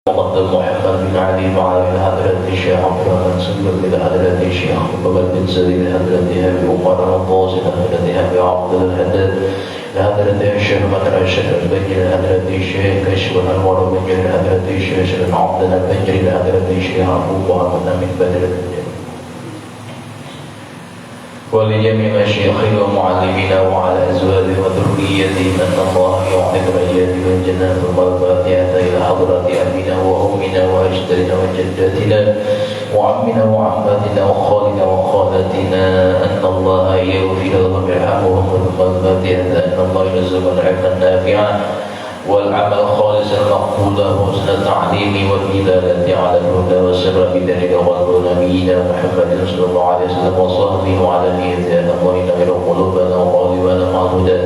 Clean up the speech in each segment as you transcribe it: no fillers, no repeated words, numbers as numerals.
مقدم محمد بن علي وعلى حضرة الشيخ عبد الرحمن سلم إلى حضرة الشيخ محمد بن سليم إلى حضرة أبي عمر العباس إلى حضرة أبي عبد الحداد إلى حضرة الشيخ مطر الشيخ البجر إلى حضرة الشيخ كشف الأنوار البجر إلى حضرة الشيخ عبد البجر إلى حضرة الشيخ أبو بكر من بدر ولجميع مشايخنا ومعلمينا وعلى أزواجه وذريته من الله يعطيك الأجيال والجنات والفاتحة إلى حضرة أبينا وأمنا وأجدادنا وجداتنا وعمنا وعماتنا وخالنا وخالاتنا أن الله يغفر لهم ويرحمهم والفاتحة أن الله يرزقنا العلم النافع والعمل خالصا مقبولا وحسن التعليم والإدارة على الهدى والسر بذلك وقال نبينا محمد صلى الله عليه وسلم وصحبه وعلى نيته أن الله ينير قلوبنا وقالبنا مع الهدى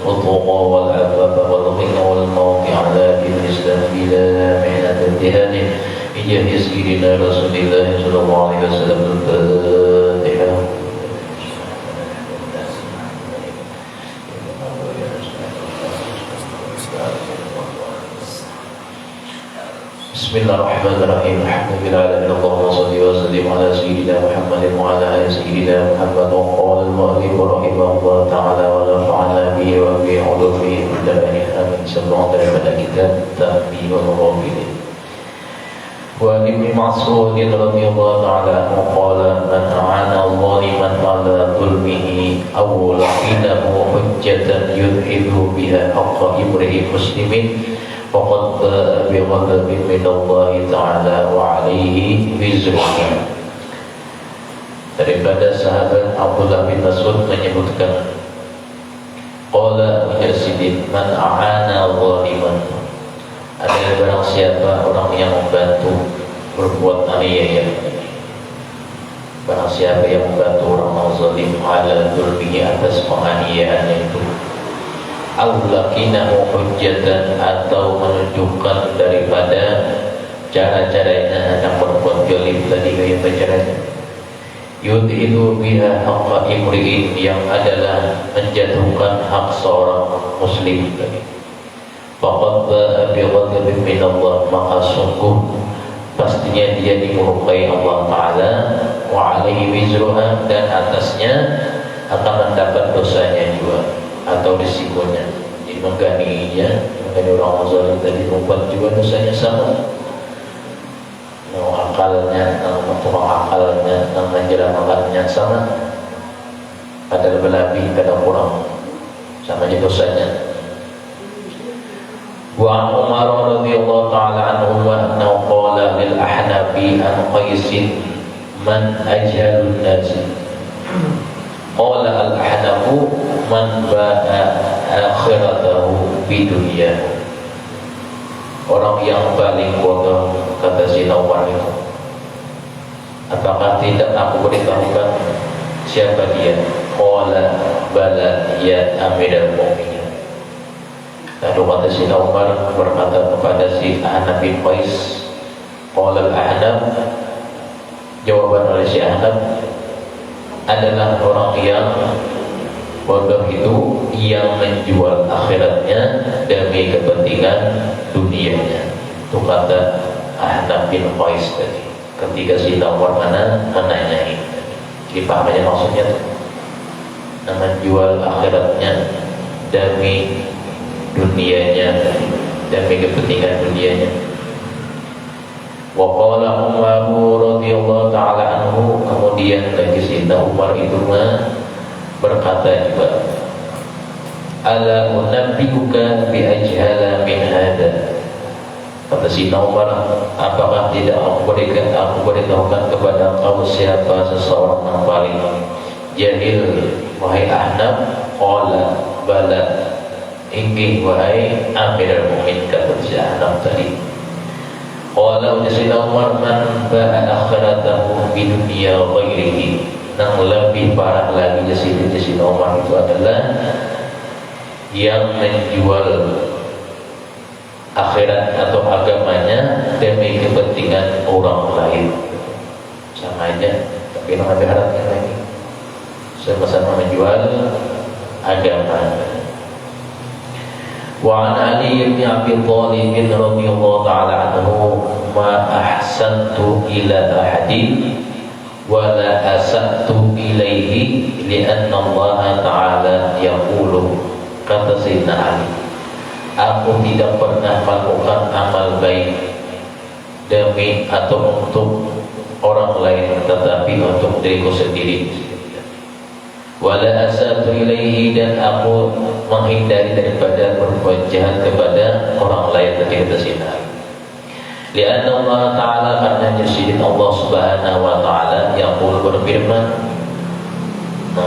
والتقى والعفاف والغنى والموت على دين الإسلام بلا محنة امتهان بجاه سيدنا رسول الله صلى الله عليه وسلم. الفاتحة. Bismillahirrahmanirrahim. Alhamdulillahirabbil alamin. Allahumma shalli wa sallim ala sayyidina Muhammadin wa ala ali sayyidina Muhammad. Wa qala al-mu'allif rahimahullah ta'ala wa nafa'ana bihi wa bi 'ulumihi fid dharain amin. Sallallahu daripada kitab Ta'bir wa Murabbil. Wa Ibn Mas'ud radhiyallahu ta'ala anhu qala man 'ana zaliman ala dhulmihi aw laqinahu hujjatan yudhibu biha haqqa imri'in muslimin faqad bighadabin min Allah Ta'ala wa alaihi wizruhu. Daripada sahabat Abdullah bin Mas'ud menyebutkan qala Mujasidin man a'ana zaliman, ada barang siapa orang yang membantu berbuat aniaya, barang siapa yang membantu orang zalim ala dzulmihi atas penganiayaannya itu, awlakinahu hujjatan atau menunjukkan daripada cara-caranya yang berbuat zalim tadi gaya caranya, yudhilu biha haqqa imri'in yang adalah menjatuhkan hak seorang muslim tadi, faqad ba'a bighadabin min Allah, maka sungguh pastinya dia dimurkai Allah Ta'ala, wa alaihi wizruha, dan atasnya akan mendapat dosanya juga atau risikonya. Jadi mengganinya, menggani orang zalim tadi membuat juga dosanya sama. Akalnya, tukang akalnya, menjeramakannya sama. Ada lebih, ada kurang, sama aja dosanya. Wa Umar radhiyallahu ta'ala anhu wa annahu qala lil ahnafi an qaisin man ajhalun nasi. Qala al-ahnafu man ba'a akhiratahu fi dunya. Orang yang paling bodoh, kata Sayyidina Umar itu, apakah tidak aku beritahukan siapa dia? Qala bala ya Amirul Mukminin. Lalu kata Sayyidina Umar berkata kepada si Ahnaf bin Qais, qala al-Ahnaf, jawaban oleh si Ahnaf adalah orang yang bodoh itu yang menjual akhiratnya demi kepentingan dunianya. Itu kata Ahnaf bin Qais tadi ketika Sayyidina Umar menanyai. Jadi paham aja maksudnya tuh, menjual akhiratnya demi dunianya, demi kepentingan dunianya. Wa qala Umar radhiyallahu ta'ala anhu, kemudian lagi Sayyidina Umar itu berkata juga, ala unabbiuka bi ajhala min hada. Kata Sayyidina Umar, apakah tidak aku beritahukan kepada kau siapa seseorang yang paling jahil wahai Ahnaf? Qala bala, inggih wahai Amirul Mukminin, kata si Ahnaf tadi. Qala Sayyidina Umar man ba'a akhiratahu bi dunya ghairihi. Yang lebih parah lagi Sayyidina Umar itu adalah yang menjual akhirat atau agamanya demi kepentingan orang lain. Sama aja, tapi yang lebih harapnya lagi sama-sama menjual agama. وعن علي بن أبي طالب رضي الله تعالى عنه ma ahsantu ila ahadin wa la asatu ilaihi lianna Allah Ta'ala yaqulu, kata Sayyidina Ali, aku tidak pernah melakukan amal baik demi atau untuk orang lain tetapi untuk diriku sendiri. Wala asatu ilaihi, dan aku menghindari daripada berbuat jahat kepada orang lain ketika tersinar. Lianna Allah Ta'ala, karena jasad Allah Subhanahu wa Ta'ala yang berfirman,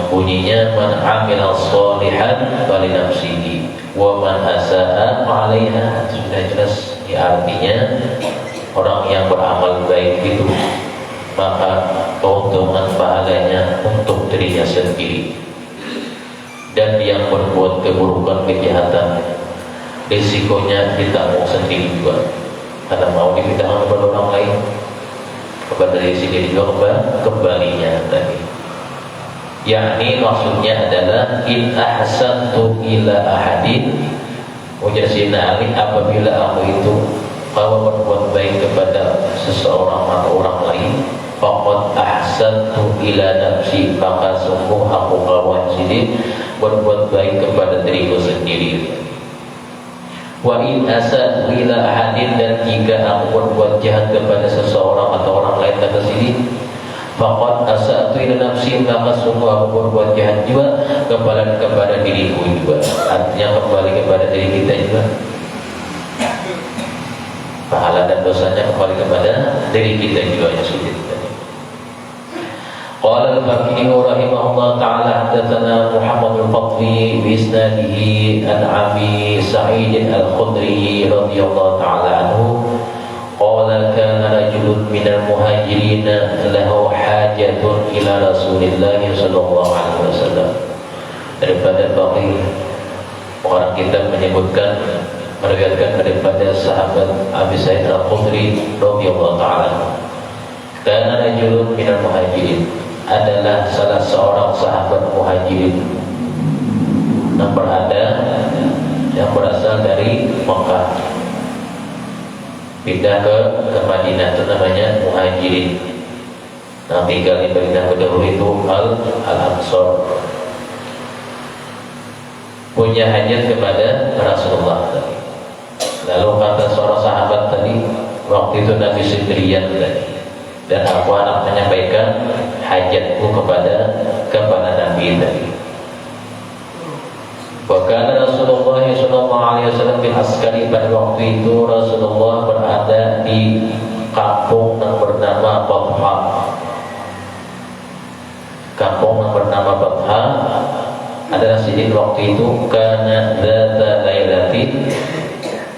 bunyinya, man amila shalihan fali nafsihi wa man asaa fa'alaiha. Sudah jelas ya, artinya orang yang beramal baik itu maka keuntungan pahalanya untuk dirinya sendiri, dan yang berbuat keburukan, kejahatan, risikonya ditanggung sendiri juga, karena mau dipindahkan kepada orang lain, kepada diri sendiri juga kembalinya tadi. Yakni maksudnya adalah in ahsantu ila ahadin, ujar Sayyidina Ali, apabila aku itu kalau berbuat baik kepada seseorang atau orang lain, faqad ahsantu ila nafsi, maka sungguh aku kawan sini berbuat baik kepada diriku sendiri. Wa in asatu ila ahadin, dan jika aku berbuat jahat kepada seseorang atau orang lain, kata sini, faqad asatu ila nafsi, maka sungguh aku berbuat jahat juga kepada diriku juga. Artinya kembali kepada diri kita juga, pahala dan dosanya kembali kepada diri kita juga yang sudah tadi. Qala al-Faqiih rahimahullah ta'ala, hadatsana Muhammad al-Fadli bi isnadihi an Abi Sa'id al-Khudri radhiyallahu ta'ala anhu qala kana rajulun minal muhajirin lahu hajatun ila Rasulillah sallallahu alaihi wasallam. Daripada Faqiih, orang kita menyebutkan, meriwayatkan daripada sahabat Abi Sa'id al-Khudri radhiyallahu ta'ala, kana rajulun minal muhajirin, adalah salah seorang sahabat muhajirin yang berasal dari Makkah pindah ke Madinah, itu namanya muhajirin. Nah, tinggal di Madinah dahulu itu al-Ansor, punya hajat kepada Rasulullah tadi. Lalu kata seorang sahabat tadi, waktu itu Nabi sendirian tadi, dan aku anak menyampaikan hajatku kepada Nabi tadi. Wakana Rasulullah sallallahu alaihi wasallam bil askari, pada waktu itu Rasulullah berada di kampung yang bernama Batha. Kampung yang bernama Batha adalah sidin waktu itu, kana dzata lailatin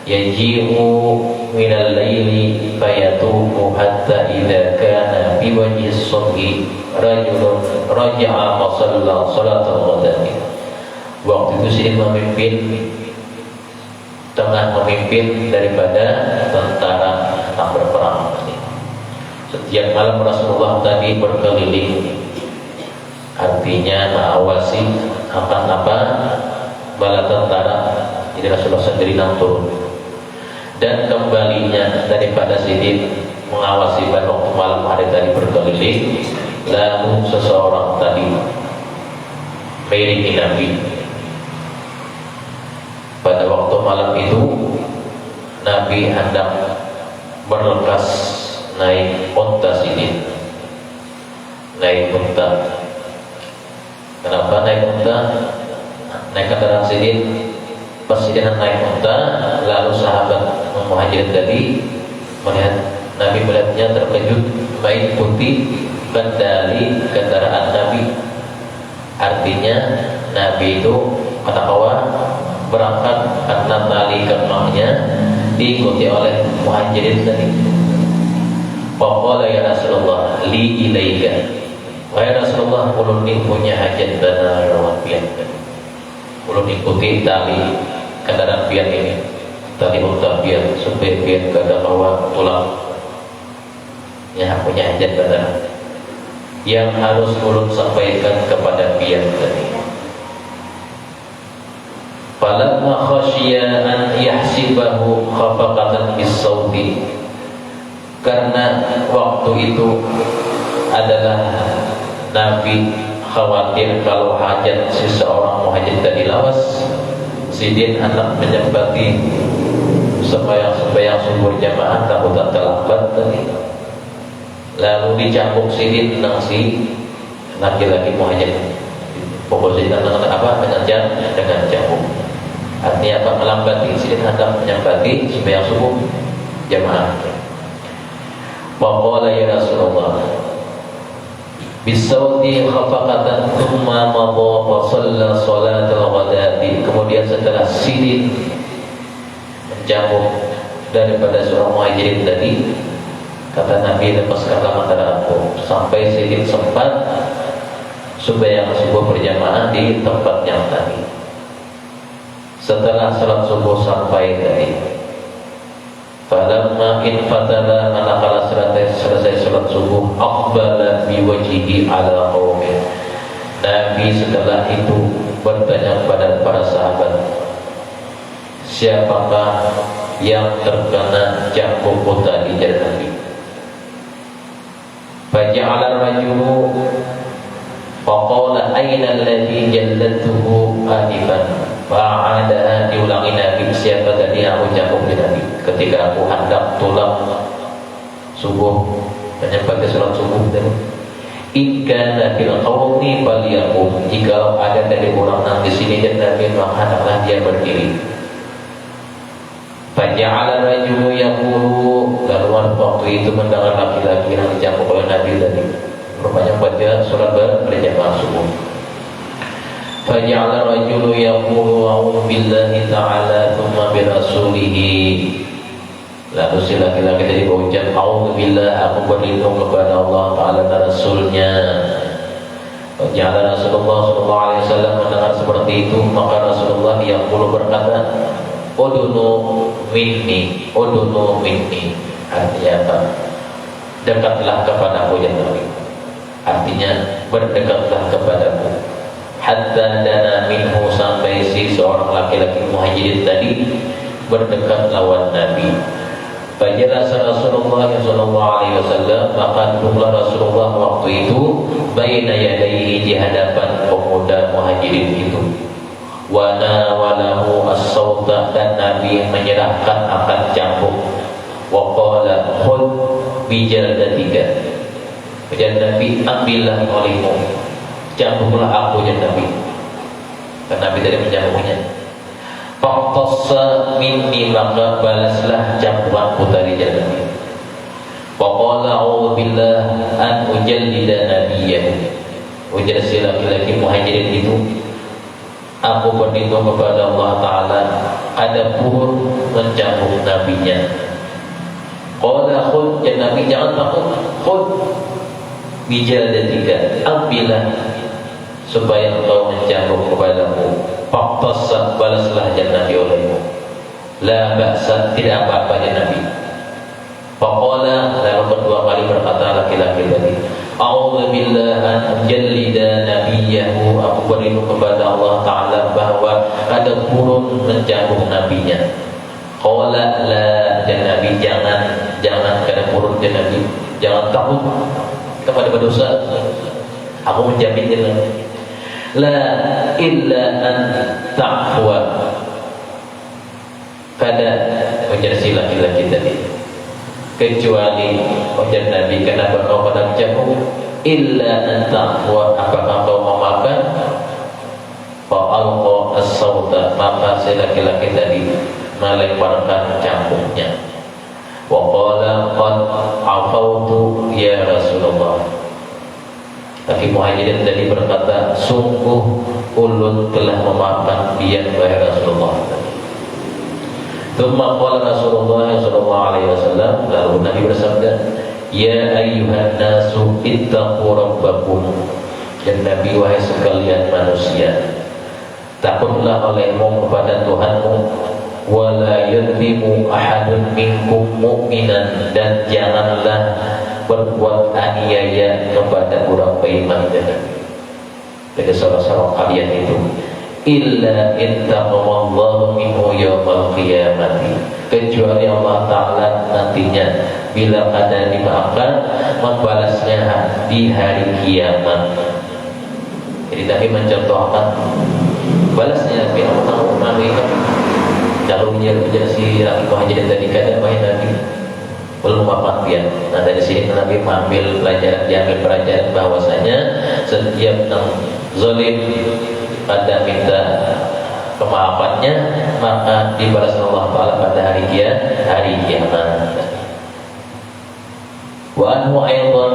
yaji'u minal laili fayatubu hatta idza kana bi wajhi as-subhi rajulun raja'a fa shalla salatal ghadati. Waktu itu sidin memimpin, tengah memimpin daripada tentara yang berperang. Setiap malam Rasulullah tadi berkeliling, artinya mengawasi akan bala tentara. Jadi Rasulullah sendiri turun, dan kembalinya daripada sidin mengawasi pada waktu malam hari tadi berkeliling, lalu seseorang tadi mengiringi Nabi. Pada waktu malam itu Nabi hendak berlekas naik unta sidin, naik unta. Kenapa naik unta? Naik kendaraan sidin. Pas sidin naik unta, lalu sahabat muhajirin tadi Nabi melihatnya terkejut, baik putih kendali kendaraan Nabi. Artinya Nabi itu ketawa berangkat karena tali kemahnya diikuti oleh muhajirin tadi. Faqala ya Rasulullah li ilaika, wahai Rasulullah, ulun ini punya hajat dana rawat pian, ulun ikuti tali kendaraan pian ini, tali unta pian supaya pian kada bawa tulang, ya punya hajat dana yang harus ulun sampaikan kepada pian tadi. Falamma khasyiya an yahsibahu khafaqatan bis-sauti, karena waktu itu adalah Nabi khawatir kalau hajat seseorang muhajir tadi lawas. Sidin hendak menyempati sembahyang subuh jamaah takut terlambat tadi. Lalu dicambuk Sidin nang si laki-laki muhajir. Pokok Sidin dengan apa? Dengan cambuk. Artinya apa? Melambati. Sidin hendak menyempati sembahyang subuh jamaah. Faqala ya Rasulullah bisawti khafaqatan thumma madha fa shalla salatal ghadati. Kemudian setelah Sidin mencambuk daripada seorang muhajirin tadi, kata Nabi, lepaskanlah antara aku, sampai Sidin sempat sembahyang subuh berjamaah di tempat yang tadi. Setelah salat subuh sampai tadi, falamma infatala, manakala selesai salat subuh, aqbala biwajhihi ala qaumin. Nabi setelah itu bertanya kepada para sahabat, siapakah yang terkena cambuk tadi dari Nabi? Faja'ala rajulu faqala aina alladhi jallatuhu anifan. Fa'adaha, diulangi Nabi, siapa tadi yang aku cambuk di Nabi ketika aku hendak tulang subuh, menyempati salat subuh tadi. In kana fil qawmi falyaqum, jika ada dari orang yang di sini dan Nabi, maka hendaklah dia berdiri. Faja'ala rajulu yaqulu, lalu waktu itu mendengar laki-laki yang dicambuk oleh Nabi tadi, rupanya baca surat berjamaah subuh. Faja'ala rajulu yaqulu a'udzu billahi ta'ala thumma bi rasulihi. Lalu si laki-laki tadi berucap, a'udzu billah, aku berlindung kepada Allah Ta'ala dan Rasulnya. Faja'ala Rasulullah sallallahu alaihi wasallam mendengar seperti itu, maka Rasulullah yaqulu berkata, udunu minni, artinya apa? Dekatlah kepadaku ya Nabi. Artinya berdekatlah kepadaku. Hatta dana minhu, sampai si seorang laki-laki muhajirin tadi berdekat lawan Nabi. Fajalasa Rasulullah sallallahu alaihi wasallam, maka duduklah Rasulullah waktu itu baina yadayhi, di hadapan pemuda muhajirin itu. Wa nawalahu as-sauta, dan Nabi menyerahkan akan cambuk. Wa qala khudh bijadatika, dan Nabi, ambillah olehmu, cambuklah aku ya Nabi. Karena Nabi tadi mencambuknya. Faqtassa minni, maka balaslah cambukanku dari Nabi. Wa qala a'udzu billah an ujallida nabiyyahu. Ujar si laki-laki muhajirin itu, aku berlindung kepada Allah Ta'ala ada pun mencambuk nabinya. Qala khudh, ya Nabi jangan takut, khudh bijadatika, ambillah supaya engkau mencambuk kepadamu. Faqtassa, balaslah ya Nabi olehmu. La ba'sa, tidak apa-apa ya Nabi. Faqala, lalu kedua kali berkata laki-laki tadi, a'udzu billahi an ujallida nabiyyahu, aku berlindung kepada Allah Ta'ala bahwa ada burung mencambuk nabinya. Qala la, ya Nabi, jangan kada burung ya Nabi, jangan takut kepada berdosa, aku menjaminnya. La illa an ta'fwa, kada ujar si laki-laki tadi, kecuali ujar Nabi, kenapa kau pada mencambuk? Illa an ta'fwa, apakah kau memaafkan? Fa'alqa as-sauta, maka si laki-laki tadi melemparkan cambuknya. Wa qala qad afautu ya Rasulullah. Laki muhajirin tadi berkata, sungguh ulun telah memaafkan dia wahai Rasulullah. Tsumma qala Rasulullah sallallahu alaihi wasallam, lalu Nabi bersabda, ya ayyuhan nasu ittaqu rabbakum, dan Nabi, wahai sekalian manusia, takutlah olehmu kepada Tuhanmu. Wala yadlimu ahadun minkum mu'minan, dan janganlah berbuat aniaya kepada orang beriman dari salah-salah kalian itu, illa intaqamallahu minhu yawmal qiyamati, kecuali Allah Ta'ala nantinya bila kada dimaafkan, membalasnya di hari kiamat. Jadi Nabi mencontohkan balasnya Nabi Allah calonnya si Muhajirin tadi kada main Nabi belum apa dia. Nah dari sini Nabi mengambil pelajaran, diambil pelajaran bahwasanya setiap zalim pada minta kemaafannya maka dibalas Allah Taala pada hari kiamat. Wa anhu aidan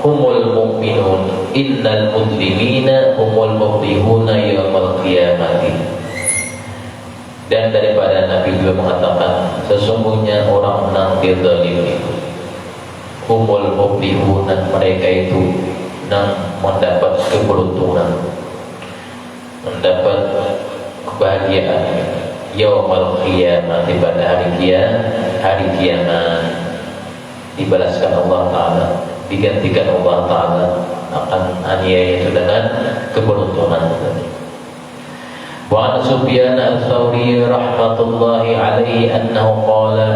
humul mu'minun innal mudlimina humul muflihuna yaumal qiyamati. Dan daripada Nabi juga mengatakan sesungguhnya orang yang zalim itu humul muflihuna, mereka itu yang mendapat keberuntungan, mendapat kebahagiaan yaumal qiyamah, pada hari kiamat dibalaskan Allah Ta'ala, digantikan Allah Ta'ala akan aniaya itu dengan keberuntungan. Wa an Sufyan al-Thawri rahmatullahi alaihi annahu qala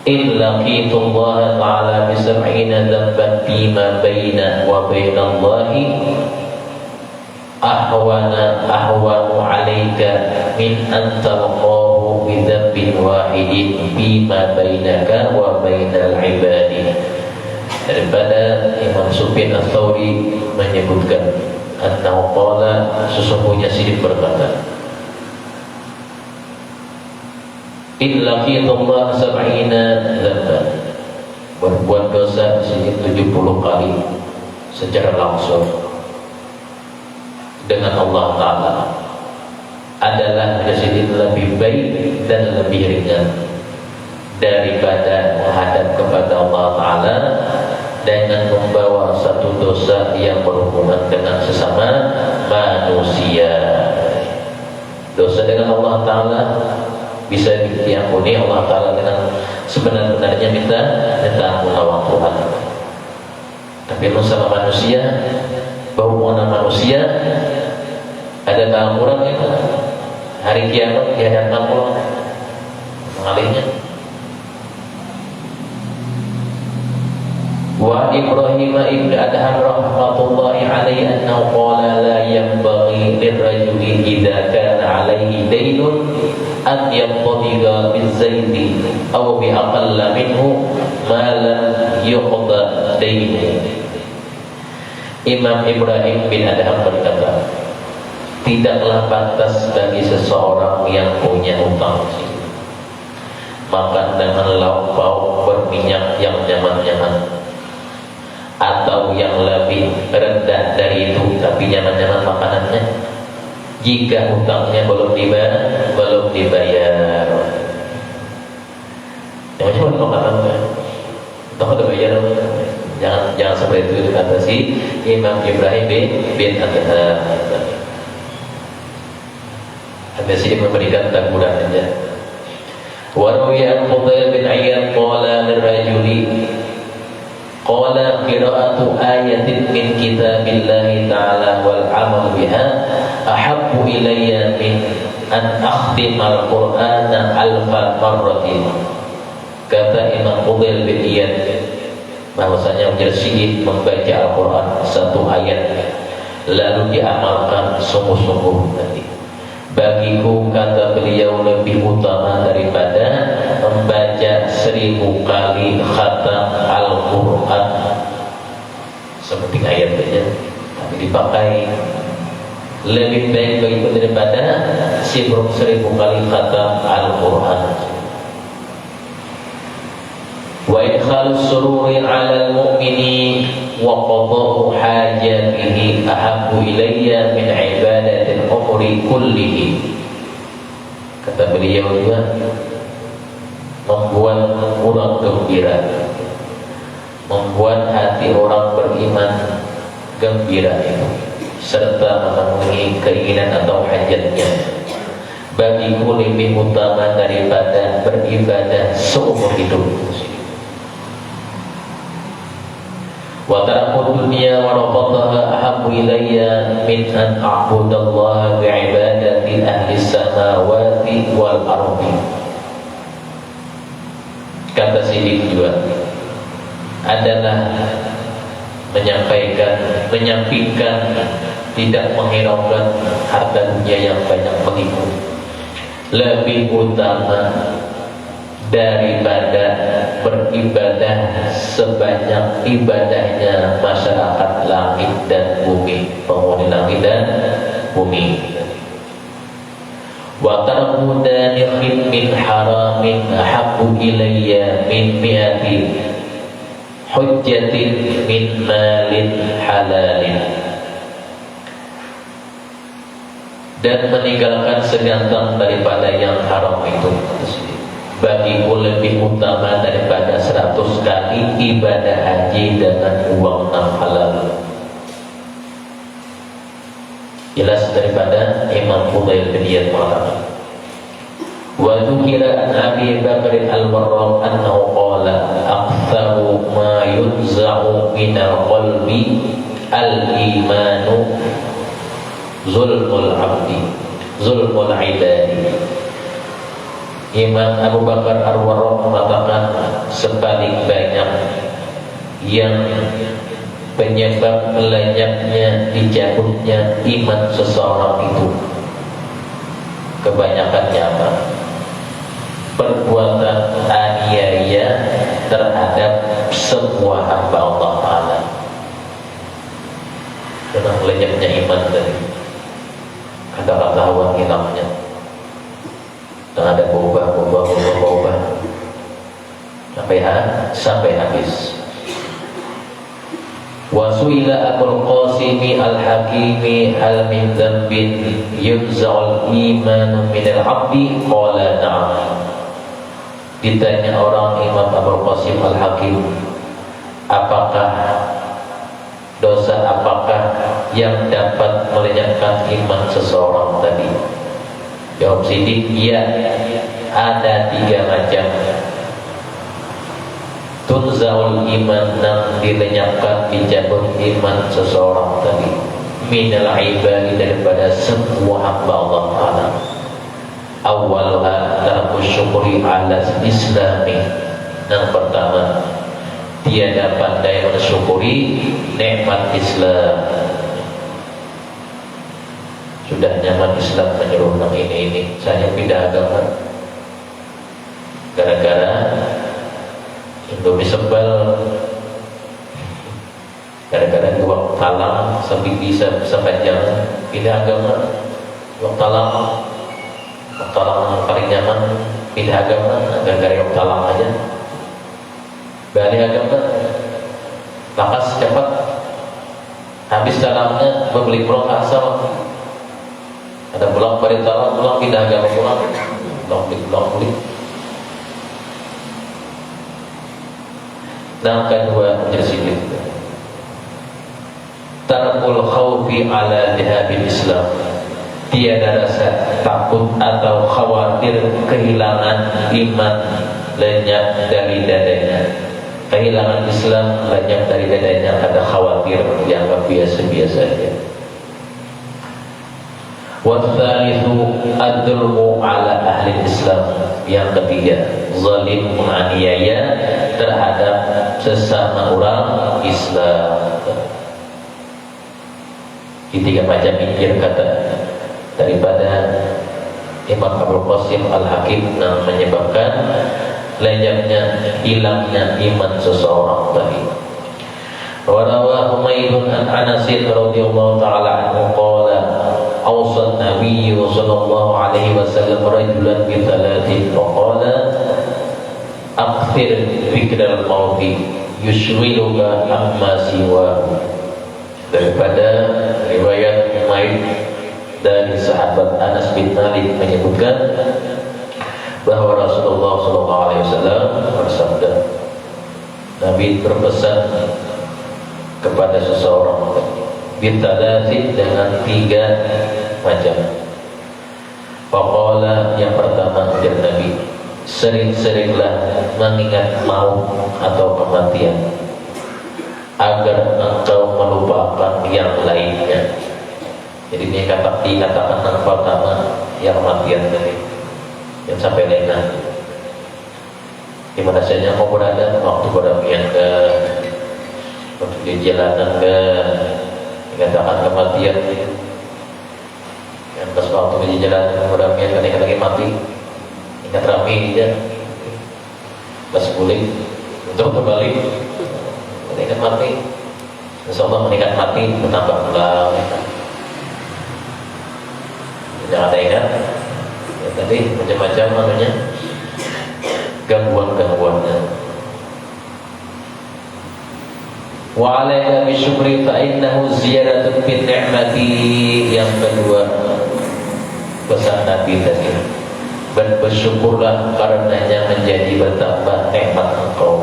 in laqitu Allah Ta'ala bi sab'ina dhanban fima baina wa baina Allahi ahwanu alayka min an talqahu bi dhanbin wahidin fima bainaka wa bainal ibadi. Daripada Imam Sufyan al-Thawri menyebutkan annahu qala, sesungguhnya Siddiq berkata, in laqitullah sab'ina dzamban, berbuat dosa Siddiq 70 kali secara langsung dengan Allah Ta'ala adalah Siddiq lebih baik dan lebih ringan daripada menghadap kepada Allah Ta'ala dengan membawa satu dosa yang berhubungan dengan sesama manusia. Dosa dengan Allah Ta'ala bisa diampuni Allah Ta'ala dengan sebenar-benarnya minta ampun Allah Tuhan. Tapi sama manusia, berhubungan dengan manusia, ada keangguran itu hari kiamat dihadapkan Allah mengalihnya. Wa Ibrahim ibn Adham rahmatullahi alaihi annahu qala la yanbaghi lirrajuli idza kana alaihi daynun an yaqdiga bizaiti aw bi aqalla minhu ma lam yuqda daynuhu. Imam Ibrahim bin Adham berkata, tidaklah pantas bagi seseorang yang punya hutang makan dengan lauk pauk berminyak yang nyaman-nyaman, atau yang lebih rendah dari itu tapi nyaman-nyaman makanannya, jika hutangnya belum dibayar. Yang macam makanannya hutang udah bayar, jangan seperti itu kata si Imam Ibrahim bin Adham. Ada sini memberikan teguran saja. Wa rawiya Fudail bin Iyad qala lirrajuli qala qira'atu ayatin min kitabillahi ta'ala wal amal biha ahabbu ilayya min an akhtimal qur'ana alfa marratin. Kata Imam Fudail bin Iyad bahwasanya menjadi membaca Al-Quran satu ayat lalu diamalkan sungguh-sungguh tadi, bagiku kata beliau lebih utama daripada membaca 1000 kali khatam Al-Quran. Seperti ayat saja tapi dipakai, lebih baik bagiku daripada 1000 kali khatam Al-Quran. Wa idkhalus sururi 'alal mu'mini wa qada'u hajatihi ahabbu ilayya min ibadatil umri kullihi. Kata beliau juga, membuat orang gembira, membuat hati orang beriman gembira itu, serta memenuhi keinginan atau hajatnya, bagiku lebih utama daripada beribadah seumur hidup. Wa ta'khudud dunya wa rafadaha ahabbu ilayya min an a'budallaha bi'ibadati ahli samawati wal ardi. kata Siddiq juga adalah menyampingkan tidak menghiraukan harta dunia yang banyak bagiku lebih utama daripada beribadah sebanyak ibadahnya masyarakat langit dan bumi, penghuni langit dan bumi. Wa tarku danihin min haramin ahabbu ilayya min mi'ati hujjatin min malin halalin. Dan meninggalkan segantang daripada yang haram itu bagiku lebih utama daripada 100 kali ibadah haji dengan uang yang halal. Jelas daripada Imam Fudail bin Iyad mengatakan, wa dzukira an Abi Bakr al-Warraq annahu qala aktsaru ma yunza'u minal qalbi al-imanu zulmul abdi zulmul ibadi. Imam Abu Bakar Ar-Warraq mengatakan sepaling banyak yang penyebab lenyapnya dicabutnya iman seseorang itu kebanyakannya apa? Perbuatan aniaya terhadap semua hamba Allah Ta'ala. Dengan lenyapnya iman dari kata-kata hawa hilangnya, dan ada berubah sampai habis. Wa su'ila Abul Qasimi al-Hakimi hal min dzambin yunza'ul iman minal abdi qala na'am. Ditanya orang Imam Abul Qasim al-Hakim, apakah dosa yang dapat melenyapkan iman seseorang tadi? Jawab Siddiq, ya, ada 3 macam. Tunzaul iman, yang dilenyapkan, dicabut iman seseorang tadi, minal ibadi, daripada semua hamba Allah Ta'ala. Awalha tarku syukri ala islami. Yang pertama, tiada pandai mensyukuri nikmat Islam. Sudah nyaman Islam menyuruh ini saya pindah agama gara-gara Indomie sebel, gara-gara uang talang sampai bisa sepanjang pindah agama. Uang talang paling nyaman, pindah agama gara-gara uang talang aja. Balik agama lakas cepat, habis talangnya membeli pulang asal. Ada pulang balik talang, pulang pindah agama, pulang beli. Nah, kedua menjadi tarkul khawfi ala dihabil Islam. Tiada rasa takut atau khawatir kehilangan iman lenyap dari dadanya. Kehilangan Islam lenyap dari dadanya, ada khawatir, dianggap biasa-biasa saja. Watsalitsu ad-dzulmu ala ahli Islam. Yang ketiga, zalim, menganiaya terhadap sesama orang Islam. Tiga macam mikir kata daripada Imam Abul Qasim al-Hakim yang menyebabkan lenyapnya, hilangnya iman seseorang tadi. Wa rawahu Humaydun an Anas radhiyallahu ta'ala anhu qala awsa an-nabiy sallallahu alaihi wasallam rajulan bi thalathin wa qala akthir dzikral mauti yushghiluka amma siwa. Daripada riwayat Humayd dari sahabat Anas bin Malik menyebutkan bahwa Rasulullah SAW bersabda, Nabi berpesan kepada seseorang bitalatin dengan 3 macam. Faqala, yang pertama dari Nabi, sering-seringlah mengingat maut atau kematian agar engkau melupakan yang lainnya. Jadi ini dikatakan yang pertama yang kematian tadi, yang sampai lena. Di mana saja kau berada, waktu beramian ke, waktu di jalanan ke, dikatakan kematian. Yang pas waktu di jalanan beramian kan lagi mati, ingat rami aja, pas pulih untuk kembali, ingat mati. Insya Allah meningkat mati bertambah pula. Jangan ada ingat ya, tadi macam-macam namanya gangguan-gangguannya. Wa alaika bisyukri fa innahu ziyaratun fin ni'mati. Yang kedua pesan Nabi tadi, bersyukurlah karenanya menjadi bertambah nikmat engkau.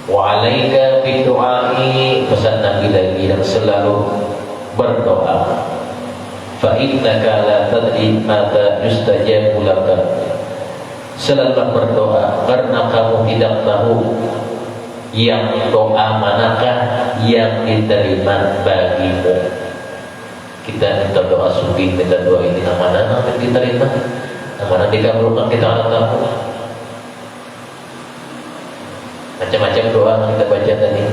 Wa alaika bidu'ai, pesan Nabi lagi, dan selalu berdoa. Fa innaka la tadri mata yustajabu laka. Selalu berdoa karena kamu tidak tahu yang doa manakah yang diterima bagimu. Kita minta doa sufi, minta doa ini mana yang diterima, mana dikabulkan, kita akan tahu. Macam-macam doa yang kita baca tadi,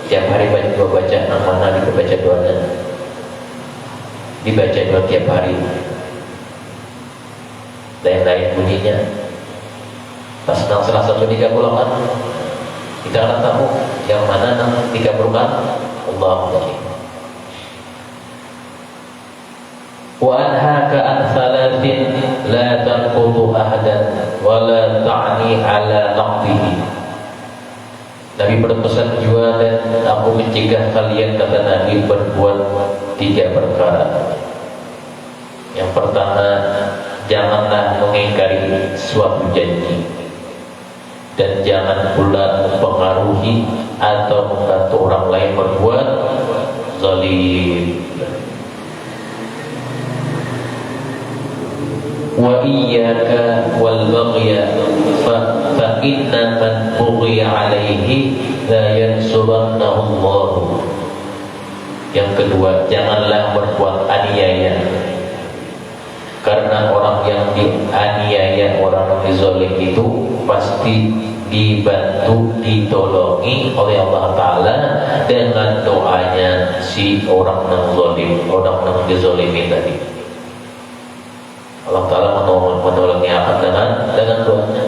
tiap hari baca, mana kita baca doanya, dibaca doa tiap hari, lain-lain bunyinya. Pas salah satu dikabulkan, kita akan tahu yang mana yang dikabulkan. Allahumma wa anhaka an thalathin la tanqudu ahadan wa la ta'ni ala naqdihi. Nabi berpesan juga, dan aku mencegah kalian, kata Nabi, berbuat 3 perkara. Yang pertama, janganlah mengingkari suatu janji, dan jangan pula mempengaruhi atau membantu orang lain berbuat zalim. Wa iyyaka wal baghya fa inna man bughiya alaihi la yansurannahu Allah. Yang kedua, janganlah berbuat aniaya, karena orang yang dianiaya, orang yang dizalim itu pasti dibantu, ditolongi oleh Allah Ta'ala dengan doanya si orang yang zalim, orang yang dizalimi tadi. Allah Ta'ala menolongnya akan dengan doanya.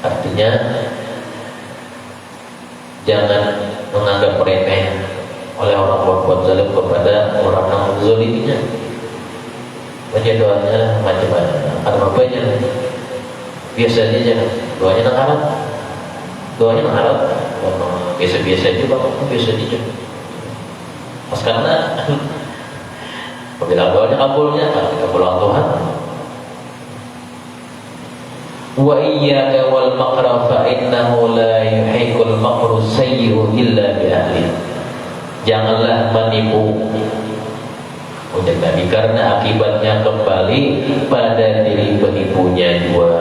Artinya jangan menganggap remeh oleh orang berbuat zalim kepada orang yang menzaliminya. Baca doanya macam-macam, ada bapaknya. Biasanya jangan doanya nang Arab, doanya nang Arab, biasa-biasa juga, biasa aja. Pas karena apabila doanya kabulnya, kabul Tuhan. Wa iyyaka wal makra fa innahu la yuhiqul makru sayyi'u illa bi ahli. Janganlah menipu ujar Nabi, karena akibatnya kembali pada diri penipunya juga.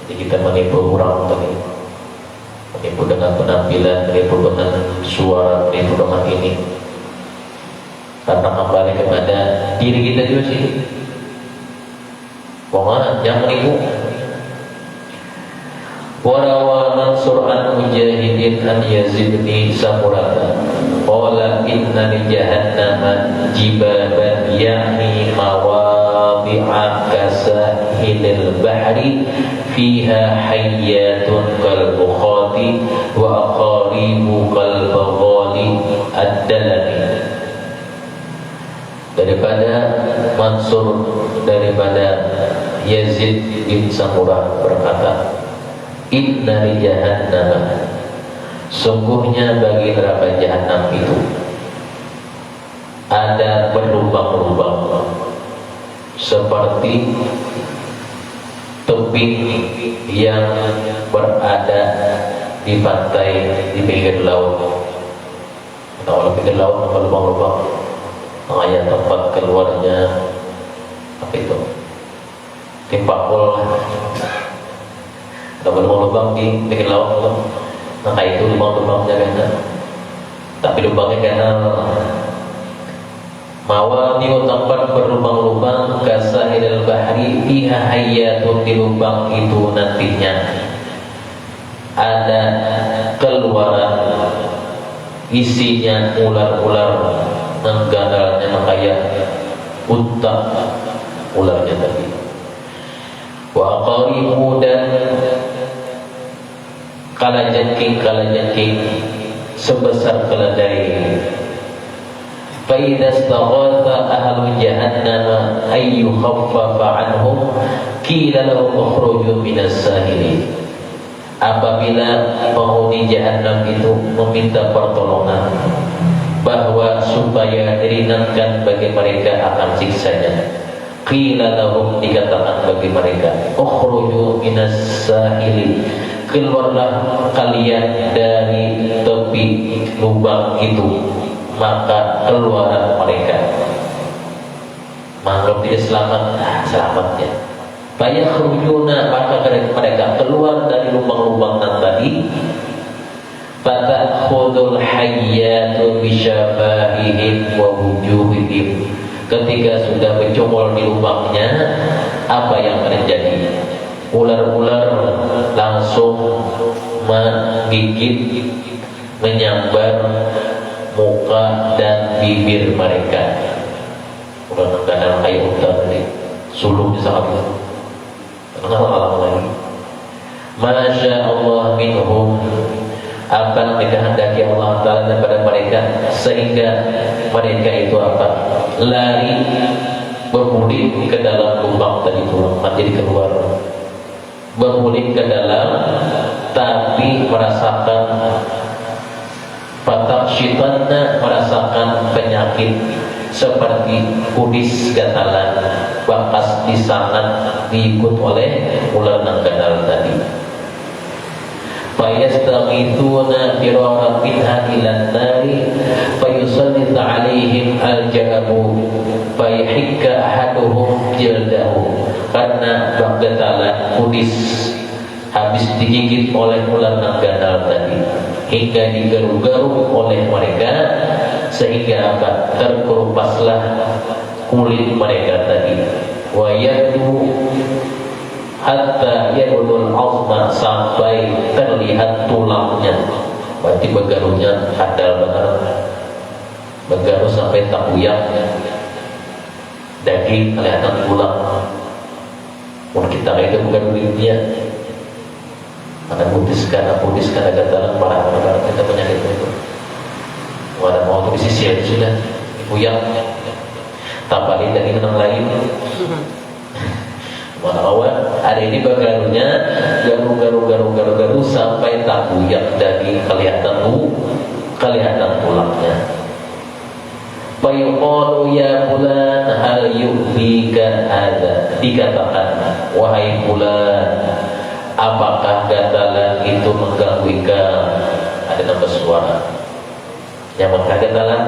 Jadi kita menipu orang tadi, menipu dengan penampilan, menipu dengan suara, menipu dengan ini, karena kembali kepada diri kita juga sih. Pokoknya jangan menipu. Warawa Mansur an Mujahidin an Yazid bin Samurata qala inna li jahannama jibaban ya'ni mawadi'a kasahilil bahri fiha hayyatun kal bukhati wa aqaribu kal baghali ad-dalani. Daripada Mansur, daripada Yazid bin Samurah berkata, inna li jahannam, sungguhnya bagi neraka jahanam itu ada berlubang-lubang seperti tebing yang berada di pantai, di pinggir laut. Kalau pinggir laut ada lubang-lubang, makanya tempat keluarnya apa itu, timpakul. Ada lubang-lubang di pinggir laut, maka itu lubang-lubangnya kena. Tapi lubangnya kena mawadi, tempat berlubang-lubang kasahilil bahri hari fiha hayyatun, di lubang itu nantinya ada keluaran, isinya ular-ular mengganalnya kayak unta ularnya tadi. Wa qaribu, dan kalajengking sebesar keledai. Fa idza istaghatha ahlu jahannam ay yukhaffafa anhum qila lahum ukhruju minas sahili. Apabila penghuni jahannam itu meminta pertolongan bahwa supaya diringankan bagi mereka akan siksanya, qila lahum, dikatakan bagi mereka, ukhruju minas sahili, keluarlah kalian dari tepi lubang itu. Maka keluaran mereka, maka tidak selamat, selamatnya. Fayakhrujuna, maka mereka keluar dari lubang-lubang tadi. Fatakhudul hayyatu bisyafahihim wa wujuhihim. Ketika sudah mencongol di lubangnya, apa yang terjadi? Ular-ular langsung menggigit, menyambar muka dan bibir mereka. Udah nengganan kayak unta tadi, sulungnya sangat itu. Kenapa lagi? Masya Allah minhum, apa yang dikehendaki Allah Ta'ala daripada mereka, sehingga mereka itu apa? Lari, berguling ke dalam lubang tadi itu, menjadi keluar. Berguling ke dalam, tapi merasakan patak syaitannya, merasakan penyakit seperti kudis gatalan, bakas disangat, diikut oleh ular nanggadal tadi. Fayastaghithuna firara minha ilan nari fayusallit alaihim al-ja'abu fayahikka ahaduhum jildahu. Karena gatalan kudis habis digigit oleh ular nanggadal tadi, hingga digaru-garu oleh mereka, sehingga apa? Terkerupaslah kulit mereka tadi. Wa yadu hatta yadul azma, sampai terlihat tulangnya. Berarti begarunya hadal benar, begaru sampai tak uyak, daging kelihatan tulang. Mun kita itu bukan dunia. Karena pudis karena gatalan parah kita penyakit itu. Wadah mau tuh disisir sudah, puyang. Tapalin dari menang lain. Mana awal ada ini bagarunya garu sampai tak puyang dari kelihatan tulangnya. Fayuqalu ya fulan hal yu'dika hadza, dikatakan wahai fulan, apakah gatalan itu mengganggu ikan? Ada nama suara yang mengkah gatalan.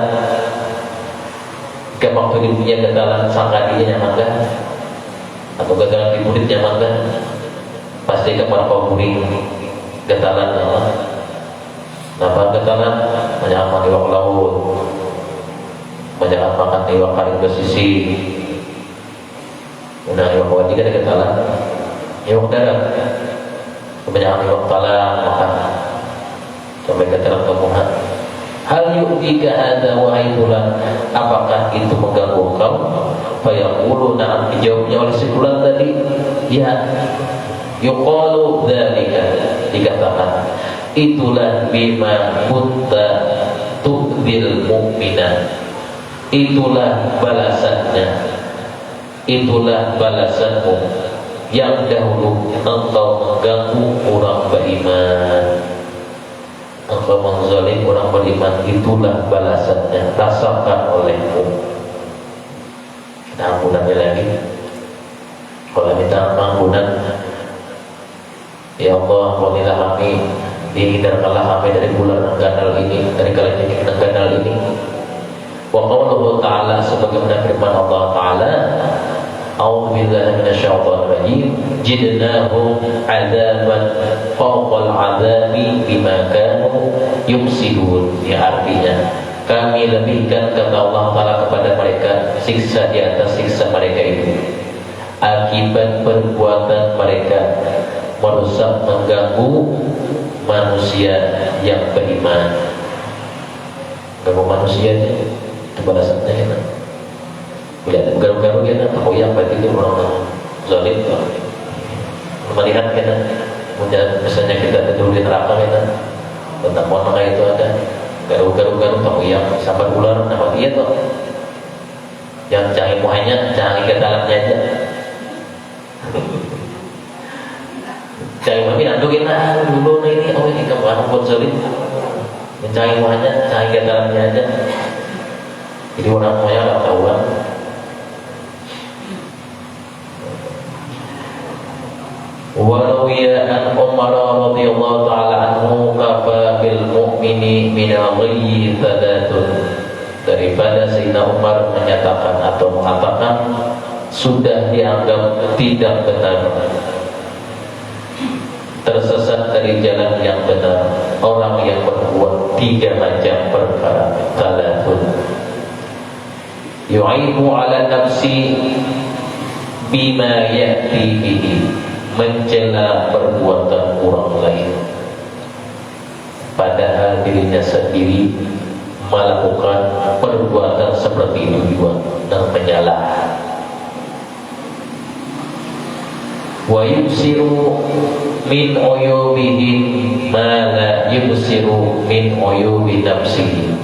Ke waktu punya gatalan sangkadinya nyaman, atau gatalan di murid nyaman? Pasti ke para pemurid gatalan nyaman. Nama gatalan menyaman di waktu laut, menjalan makan di waktu karing bersisi. Udah di waktu wajib ada gatalan, di waktu darat. Kebanyakan waktu talang makan sampai ke dalam tabungan. Hal yu'dika hadza wahai fulan, apakah itu mengganggu engkau? Fayaqulu na'am, dijawabnya oleh si fulan tadi, ya. Yuqalu dzalika, dikatakan itulah bima kunta tu'dzil mu'mina, itulah balasannya, itulah balasanmu yang dahulu engkau mengganggu orang beriman, engkau menzalim orang beriman, itulah balasannya, rasakan olehmu. Kita ampunannya lagi. Kalau minta ampunan, ya Allah, ampunilah kami, dihindarkanlah kami dari ular nanggadal ini, dari kalajengking nanggadal ini. Wa qauluhu ta'ala, sebagaimana firman Allah Ta'ala, a'udzu billahi minasyaitonir rajim, jidnahum 'adzaban fawqal 'adzabi bima kanu yufsidun. Ya, artinya kami lebihkan, kata Allah Ta'ala, kepada mereka siksa di atas siksa mereka itu. akibat perbuatan mereka merusak, mengganggu manusia yang beriman. Ganggu manusia itu balasannya ya. Bila ada garu-garu ya, tak yang berarti itu orang zalim. Melihat ya, misalnya kita tidur di neraka ya, tentang mana itu ada garu-garu tak yang sampai ular, nama dia tuh. Yang canggih muhanya, canggih ke dalamnya aja. Canggih mungkin andukin dulu ini, oh ini kamu anak buat zalim. Yang canggih muhanya, canggih ke dalamnya aja. Jadi orang muhanya nggak tahuan. Warawiyah an Umar radhiyallahu ta'ala anhu kafa bil mu'mini minal ghayyi thalatun. Daripada Sayyidina Umar menyatakan atau mengatakan sudah dianggap tidak benar, tersesat dari jalan yang benar orang yang berbuat 3 macam perkara. Thalatun yu'ibu ala nafsi bima ya'ti bihi, mencela perbuatan orang lain padahal dirinya sendiri melakukan perbuatan seperti itu juga dan menyalah. Wa yubsiru min uyubihi ma la yubsiru min uyubi nafsihi,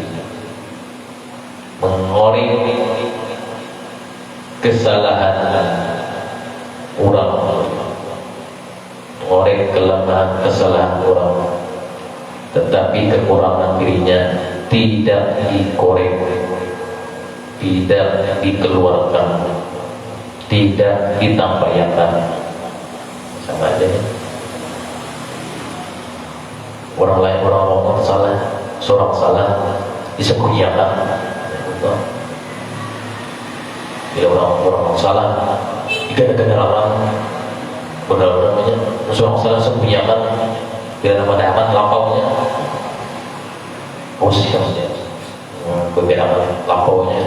mengorek kesalahan orang, mengorek kelemahan kesalahan orang, tetapi kekurangan dirinya tidak dikorek, tidak dikeluarkan, tidak ditampaykan. Sama aja ya. Orang lain orang ngomong salah, seorang salah disembunyikan. Bila orang salah digada-gada orang, benar-benar namanya seorang salah sembunyikan, bila nama dapat lapaunya. Oh siap, beberapa lapaunya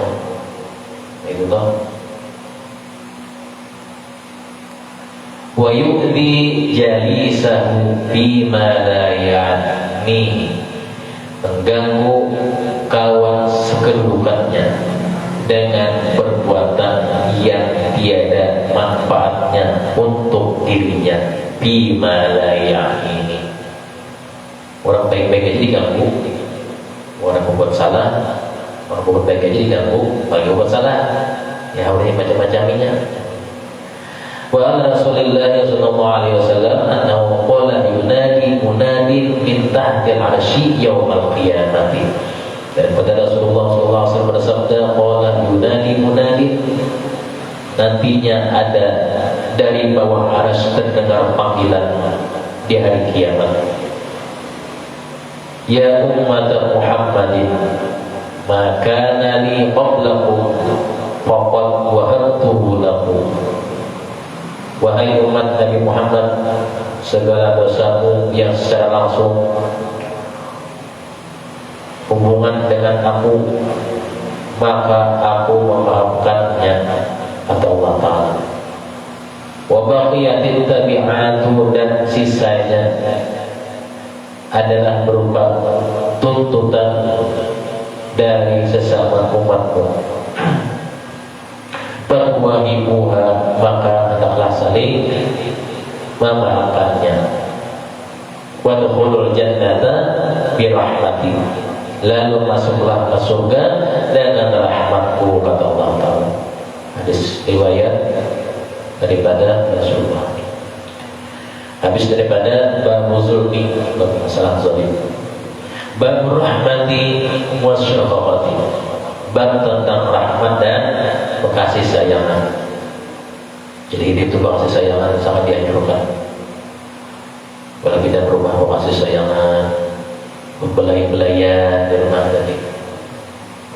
itu toh. Wa yu'dhi jalisahu bima la ya'ni, mengganggu kawan sekedudukannya dengan perbuatan yang tiada manfaatnya untuk dirinya. Bima la ya'ni, orang baik-baik aja diganggu. Orang membuat salah, orang membuat baik aja diganggu, bagi membuat salah, ya udah macam-macamnya. Wa ala Rasulillah sallallahu alaihi wasallam annahu qala yunadi munadin min tahtil arsy yaumil qiyamati. Dan pada Rasulullah sallallahu alaihi wasallam bersabda, qala yunadi munadin, nantinya ada dari bawah arsy terdengar panggilan di hari kiamat. Ya umat Muhammadin, maka nali qablakum faqad wahabtuhu lakum. Wahai umat Nabi Muhammad, segala dosamu yang secara langsung hubungan dengan aku, maka aku memaafkannya, kata Allah Ta'ala. Wa baqiyatit tabi'atu, dan sisanya adalah berupa tuntutan dari sesama umatmu. Fawahibuha, maka hendaklah saling memaafkannya. Wadkhulul jannata birahmati, lalu masuklah ke surga dengan rahmatku, kata Allah Ta'ala. Hadis riwayat daripada Rasulullah. Habis daripada bab zulmi, bab masalah zalim. Bab rahmati wasyafaqati, bab tentang rahmat dan kasih sayangan. Jadi hidup itu kasih sayangan sangat dianjurkan. Kalau kita berumah kasih sayangan, berbelai-belayan di rumah tadi.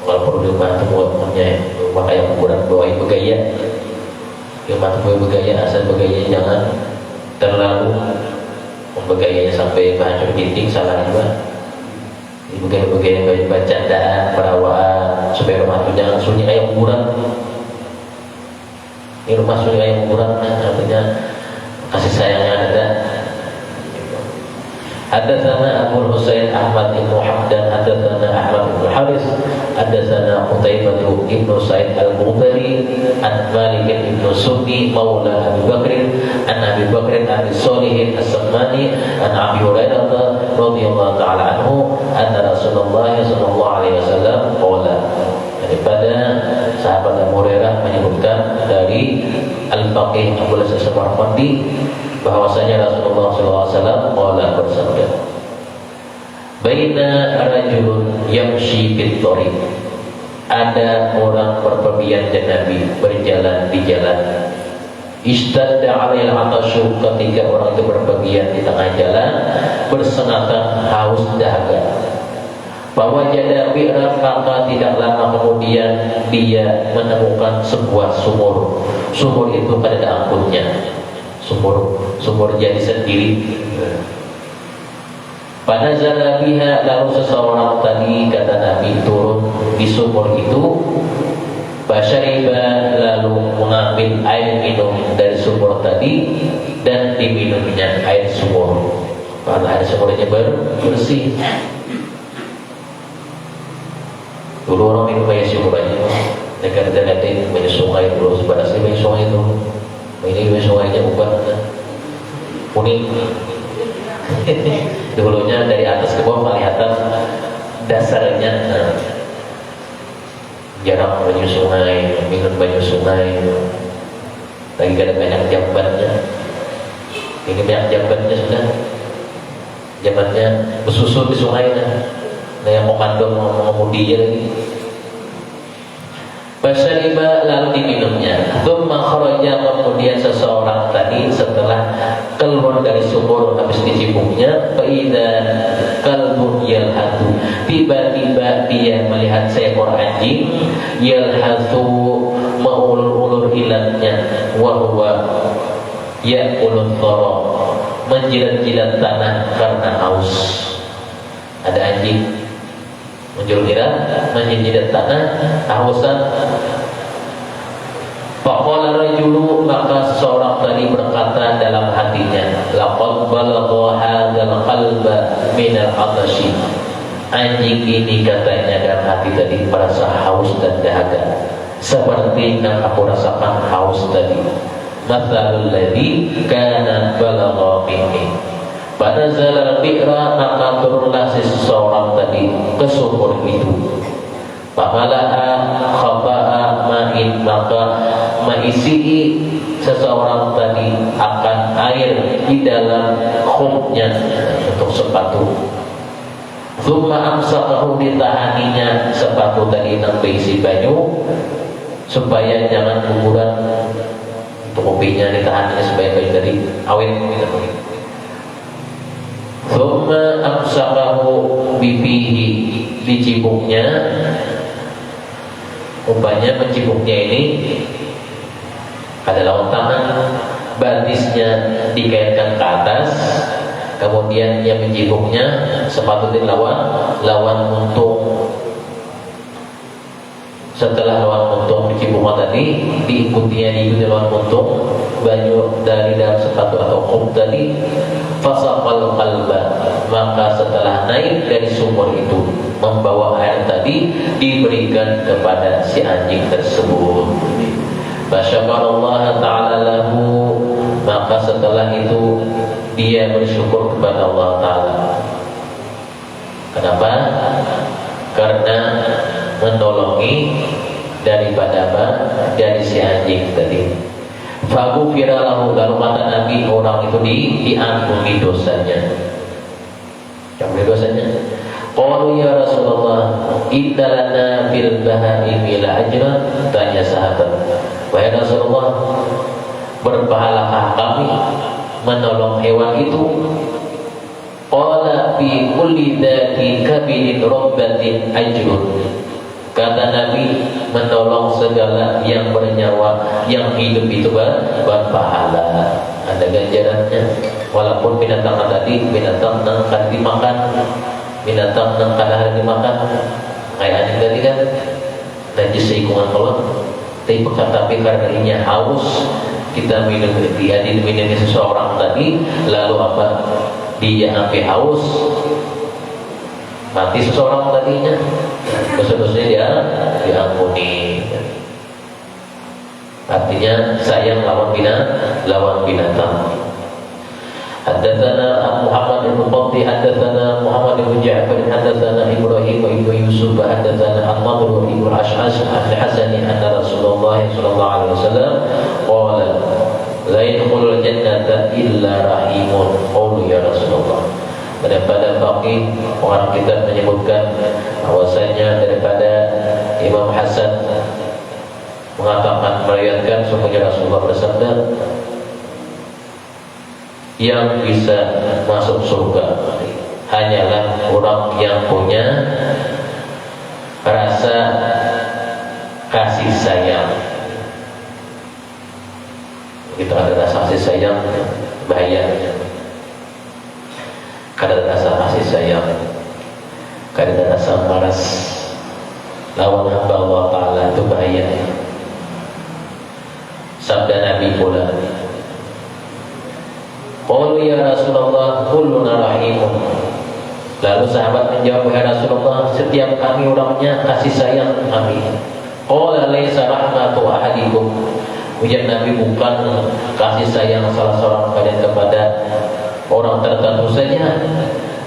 Kalau perlu di rumah itu punya rumah kayak kuburan, bawain begaya. Di rumah itu bawa begaya, asal begaya jangan terlalu begayanya sampai hancur dinding, salah juga. Begaya-begaya bercandaan, perawaan, supaya rumah itu jangan sunyi kayak kuburan. Ini rumah sungai yang kurang, artinya kasih sayangnya ada. Hadatsana Abu Husain Ahmad bin Muhammad, hadatsana Ahmad bin Haris, hadatsana Qutaibah bin Sa'id al-Mubari, an Malik bin Sunni maula Abi Bakr, an Abi Bakr Abi Shalih as-Samani, an Abi Hurairah radhiyallahu ta'ala anhu, anna Rasulullah sallallahu alaihi wasallam qala. Daripada sahabat Abu Hurairah menyebutkan dari Al-Faqih Abu Hasan Samarqandi bahwasanya Rasulullah SAW qala bersabda, "Baina rajulun yamshi bit thariq." Ada orang berpergian dengan Nabi berjalan di jalan. Istadda 'alail 'atasyu, ketika orang itu berpergian di tengah jalan bersengatan haus dahaga. Bahwa jada bi'ra, maka tidak lama kemudian dia menemukan sebuah sumur. Sumur itu ada angkutnya. Sumur jadi sendiri. Pada zalabiha, lalu seseorang tadi, kata Nabi, turun di sumur itu. Basyariba, lalu mengambil air minum dari sumur tadi dan diminumnya air sumur. Karena air sumurnya bersih. Dulu orang minum air sumur aja, negara-negara itu banyak sungai dulu, sebatas ini banyak sungai itu. Ini banyak sungainya bukan kuning. Dulunya dari atas ke bawah kelihatan dasarnya. Jarang banyak sungai, minum banyak sungai. Lagi ada banyak jambannya. Ini banyak jambannya sudah. Jambannya bersusun di sungai yang mau kandung mau mengemudi lagi. Basyariba, lalu diminumnya. Tsumma kharaja, kemudian seseorang tadi setelah keluar dari sumur habis dicibuknya, fa idza kalbun yalhatu, tiba-tiba dia melihat seekor anjing yalhatu, mengulur-ulur ilatnya, wa huwa ya'kulun thara, menjilat-jilat tanah karena haus. Ada anjing menjilat tanah hausan. Faqala rajulu, maka seseorang tadi berkata dalam hatinya, laqad balagha hadzal qalba min al-'atashi. Anjing ini, katanya dalam hati tadi, merasa haus dan dahaga seperti yang aku rasakan haus tadi. Matsalul ladzi kana balagha minni. Pada zalal bi'ra, maka turunlah seseorang tadi ke sumur itu. Famala'a khaba'a ma'in, maka mengisi seseorang tadi akan air di dalam khufnya untuk sepatu. Tsumma amsakahu, ditahaninya sepatu tadi yang berisi banyu supaya jangan guguran. Untuk kopinya ditahaninya supaya baju tadi awet gitu. Tsumma amsakahu bifihi, dicibuknya. Umpamanya mencibuknya ini ada lawan tangan, batisnya dikaitkan ke atas, kemudian yang mencibuknya sepatu di lawan muntung. Setelah lawan muntung dicibuknya tadi, diikuti lawan muntung banyu dari dalam sepatu atau khuf tadi. Fasaqal qalba, maka setelah naik dari sumur itu membawa air tadi, diberikan kepada si anjing tersebut. Fasyakarallah ta'ala lahu, maka setelah itu dia bersyukur kepada Allah Ta'ala. Kenapa? Karena menolongi daripada apa? Dari si anjing tadi. Faghfira lahu, lalu kata Nabi, orang itu diampuni dosanya. Diampuni dosanya. Qalu ya Rasulullah, inna lana fil bahaimi la ajran. Tanya sahabat, wahai Rasulullah, berpahalakah kami menolong hewan itu? Qala fi kulli dzati kabidin rabbatin ajrun. Kata Nabi, menolong segala yang bernyawa, yang hidup itu berpahala, ada ganjarannya. Walaupun binatang tadi binatang yang akan dimakan, binatang yang kadang dimakan, kayak anjing tadi kan najis lingkungan Allah, Tapi karena haus, kita minum seseorang tadi, lalu apa? Dia sampai haus, mati seseorang tadinya, dosa-dosanya dia diampuni. Artinya sayang lawan binatang. Haddatsana Muhammad bin Qadhi haddatsana Muhammad bin Ja'far haddatsana Ibrahim bin Yusuf haddatsana An-Nadr bin Ash'ash al-Hasan anna Rasulullah sallallahu alaihi wasallam qala la yadkhulul jannata illa rahimun. Qaulu ya Rasulullah. Daripada faqih orang kita menyebutkan bahwasanya daripada Imam Hasan mengatakan meriwayatkan sungguhnya Rasulullah bersabda, yang bisa masuk surga hanyalah orang yang punya rasa kasih sayang. Kita ada rasa kasih sayang bahaya. Kada rasa kasih sayang, kada rasa maras lawan hamba Allah Ta'ala itu bahaya. Sabda Nabi pula, qalu ya Rasulullah kulluna rahimun. Lalu sahabat menjawab, ya Rasulullah, setiap kami orangnya kasih sayang kami. Qala laisa rahmatu ahadikum. Ujar Nabi, bukan kasih sayang salah seorang kalian kepada orang tertentu saja,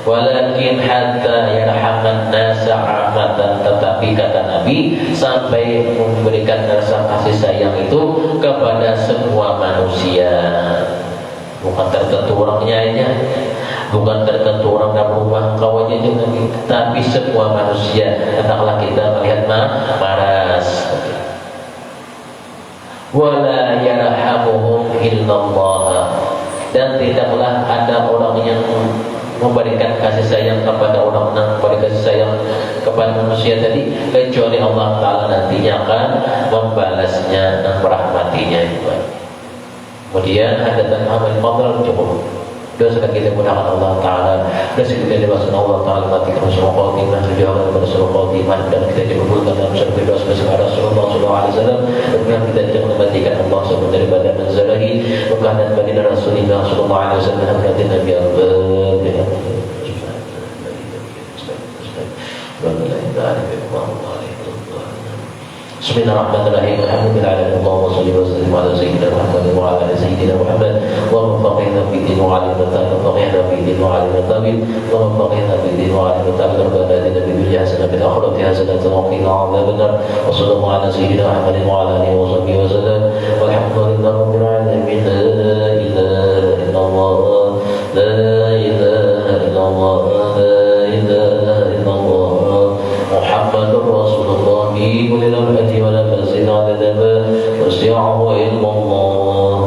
walakin hatta yarhaman nasa rahmatan, tetapi kata Nabi sampai memberikan rasa kasih sayang itu kepada semua manusia. Bukan tertentu orangnya aja, bukan tertentu orang dalam rumah kau aja juga, tapi semua manusia. Hendaklah kita melihat maras. Wala yarhamuhum illallah, dan tidaklah ada orang yang memberikan kasih sayang kepada orang, memberikan kasih sayang kepada manusia tadi kecuali Allah Ta'ala nantinya akan membalasnya dan merahmatinya. Kemudian hadatan amal fadl cukup. Dosa kita gunakan Allah Ta'ala, dosa kita dibasuh Allah Ta'ala, matikan semua khatimah, tujuan kepada semua khatimah, dan kita dikabulkan dalam surga dosa bersama Rasulullah SAW. Dan kita jangan matikan Allah SWT daripada manzalahi makanan baginda Rasulullah SAW. Berarti Nabi Allah Bismillahirrahmanirrahim. Alhamdulillahirabbil alamin. Allahumma shalli wa sallim ala sayyidina Muhammad wa ala ali sayyidina Muhammad. Wa faqihna fi din wa alim wa faqihna fi din wa alim wa faqihna fi din wa alim rabbana atina fid dunya hasanatan wa fil akhirati hasanatan wa qina adzabannar. Wa sallallahu ala sayyidina Muhammadin wa ala alihi wa sahbihi wa sallam. Walhamdulillahi rabbil alamin. La ilaha illallah, la ilaha illallah, la ilaha illallah. Muhammadur Rasulullah وللأمة ولا فزنا لدبا وسعه علم الله.